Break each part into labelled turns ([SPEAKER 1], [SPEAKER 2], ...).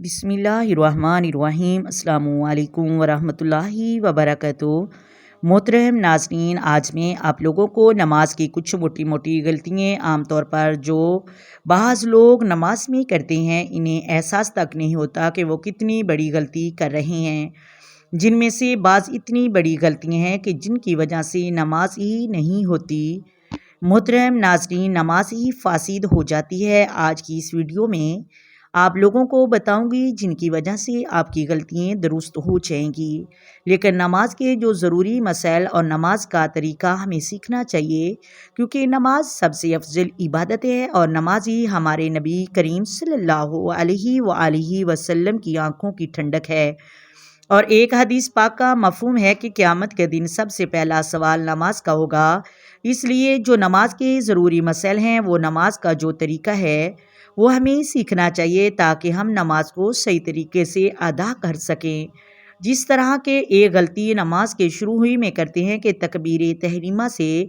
[SPEAKER 1] بسم اللہ الرحمن الرحیم۔ السلام علیکم ورحمۃ اللہ وبرکاتہ۔ محترم ناظرین، آج میں آپ لوگوں کو نماز کی کچھ موٹی موٹی غلطیاں عام طور پر جو بعض لوگ نماز میں کرتے ہیں انہیں احساس تک نہیں ہوتا کہ وہ کتنی بڑی غلطی کر رہے ہیں، جن میں سے بعض اتنی بڑی غلطیاں ہیں کہ جن کی وجہ سے نماز ہی نہیں ہوتی۔ محترم ناظرین، نماز ہی فاسد ہو جاتی ہے۔ آج کی اس ویڈیو میں آپ لوگوں کو بتاؤں گی جن کی وجہ سے آپ کی غلطیاں درست ہو جائیں گی، لیکن نماز کے جو ضروری مسائل اور نماز کا طریقہ ہمیں سیکھنا چاہیے، کیونکہ نماز سب سے افضل عبادت ہے اور نماز ہی ہمارے نبی کریم صلی اللہ علیہ وآلہ وسلم کی آنکھوں کی ٹھنڈک ہے۔ اور ایک حدیث پاک کا مفہوم ہے کہ قیامت کے دن سب سے پہلا سوال نماز کا ہوگا، اس لیے جو نماز کے ضروری مسائل ہیں وہ نماز کا جو طریقہ ہے وہ ہمیں سیکھنا چاہیے تاکہ ہم نماز کو صحیح طریقے سے ادا کر سکیں۔ جس طرح کے ایک غلطی نماز کے شروع ہوئی میں کرتے ہیں کہ تکبیر تحریمہ سے،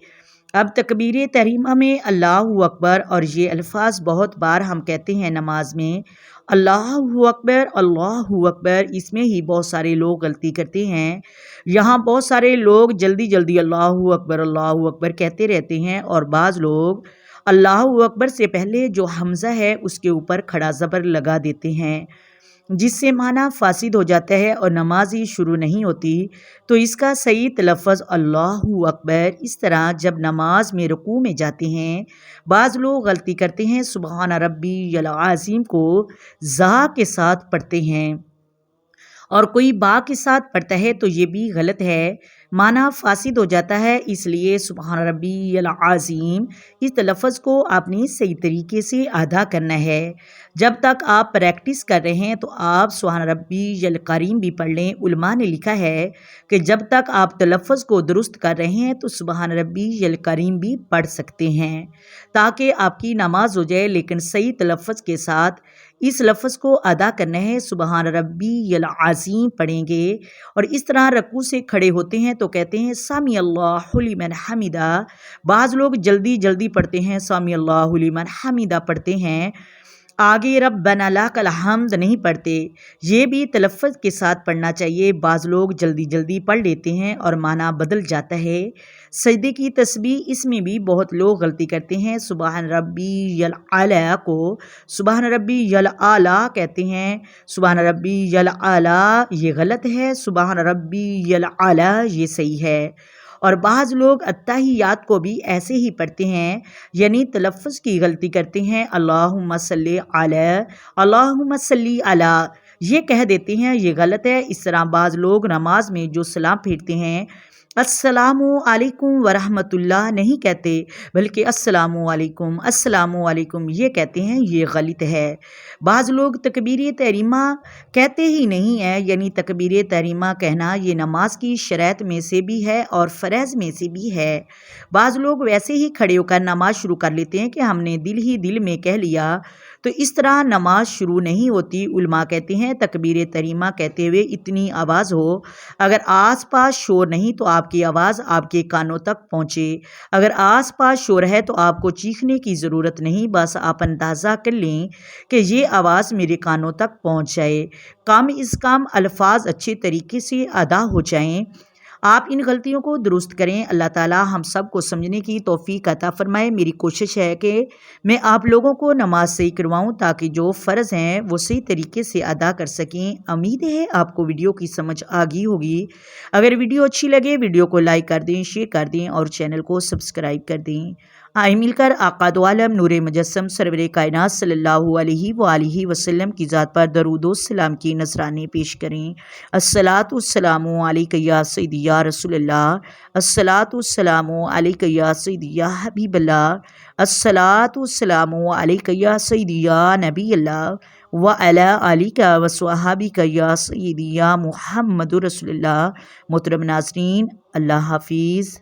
[SPEAKER 1] اب تکبیر تحریمہ میں اللہ اکبر اور یہ الفاظ بہت بار ہم کہتے ہیں نماز میں، اللہ اکبر اللہ اکبر، اس میں ہی بہت سارے لوگ غلطی کرتے ہیں۔ یہاں بہت سارے لوگ جلدی جلدی اللہ اکبر کہتے رہتے ہیں، اور بعض لوگ اللہ اکبر سے پہلے جو حمزہ ہے اس کے اوپر کھڑا زبر لگا دیتے ہیں، جس سے معنی فاسد ہو جاتا ہے اور نماز ہی شروع نہیں ہوتی۔ تو اس کا صحیح تلفظ اللہ اکبر۔ اس طرح جب نماز میں رکوع میں جاتے ہیں بعض لوگ غلطی کرتے ہیں، سبحان ربی العظیم کو زا کے ساتھ پڑھتے ہیں اور کوئی با کے ساتھ پڑھتا ہے تو یہ بھی غلط ہے، معنی فاسد ہو جاتا ہے۔ اس لیے سبحان ربی العظیم اس لفظ کو آپ نے صحیح طریقے سے ادا کرنا ہے۔ جب تک آپ پریکٹس کر رہے ہیں تو آپ سبحان ربی الکریم بھی پڑھ لیں۔ علماء نے لکھا ہے کہ جب تک آپ تلفظ کو درست کر رہے ہیں تو سبحان ربی الکریم بھی پڑھ سکتے ہیں تاکہ آپ کی نماز ہو جائے، لیکن صحیح تلفظ کے ساتھ اس لفظ کو ادا کرنا ہے۔ سبحان ربی العظیم پڑھیں گے اور اس طرح رکوع سے کھڑے ہوتے ہیں تو کہتے ہیں سمی اللہ لمن حمدہ۔ بعض لوگ جلدی جلدی پڑھتے ہیں، سمی اللہ لمن حمدہ پڑھتے ہیں، آگے ربنا لک الحمد نہیں پڑھتے۔ یہ بھی تلفظ کے ساتھ پڑھنا چاہیے۔ بعض لوگ جلدی جلدی پڑھ لیتے ہیں اور معنی بدل جاتا ہے۔ سجدے کی تسبیح، اس میں بھی بہت لوگ غلطی کرتے ہیں، سبحان ربی العلی کو سبحان ربی العلی کہتے ہیں، سبحان ربی العلی یہ غلط ہے، سبحان ربی العلی یہ صحیح ہے۔ اور بعض لوگ التحیات کو بھی ایسے ہی پڑھتے ہیں، یعنی تلفظ کی غلطی کرتے ہیں، اللہم صلی علی اللہم صلی علی یہ کہہ دیتے ہیں، یہ غلط ہے۔ اس طرح بعض لوگ نماز میں جو سلام پھیرتے ہیں السلام علیکم ورحمۃ اللہ نہیں کہتے، بلکہ السلام علیکم یہ کہتے ہیں، یہ غلط ہے۔ بعض لوگ تکبیر تحریمہ کہتے ہی نہیں ہیں، یعنی تکبیر تحریمہ کہنا یہ نماز کی شرائط میں سے بھی ہے اور فرائض میں سے بھی ہے۔ بعض لوگ ویسے ہی کھڑے ہو کر نماز شروع کر لیتے ہیں کہ ہم نے دل ہی دل میں کہہ لیا، تو اس طرح نماز شروع نہیں ہوتی۔ علماء کہتے ہیں تکبیر تحریمہ کہتے ہوئے اتنی آواز ہو، اگر آس پاس شور نہیں تو آپ کی آواز آپ کے کانوں تک پہنچے، اگر آس پاس شور ہے تو آپ کو چیخنے کی ضرورت نہیں، بس آپ اندازہ کر لیں کہ یہ آواز میرے کانوں تک پہنچ جائے، کم از کم الفاظ اچھے طریقے سے ادا ہو جائیں۔ آپ ان غلطیوں کو درست کریں۔ اللہ تعالی ہم سب کو سمجھنے کی توفیق عطا فرمائے۔ میری کوشش ہے کہ میں آپ لوگوں کو نماز صحیح کرواؤں تاکہ جو فرض ہیں وہ صحیح طریقے سے ادا کر سکیں۔ امید ہے آپ کو ویڈیو کی سمجھ آ گئی ہوگی۔ اگر ویڈیو اچھی لگے ویڈیو کو لائک کر دیں، شیئر کر دیں اور چینل کو سبسکرائب کر دیں۔ آئے مل کر آقا دو عالم نور مجسم سرور کائنات صلی اللہ علیہ وآلہ وسلم کی ذات پر درود و سلام کی نذرانے پیش کریں۔ الصلاۃ والسلام علیک یا سیدی یا رسول اللہ، الصلاۃ والسلام علیک یا سیدی یا حبیب اللہ، الصلاۃ والسلام علیک یا سیدی یا نبی اللہ وعلی آلک وصحابک یا سیدی یا محمد رسول اللہ۔ محترم ناظرین، اللہ حافظ۔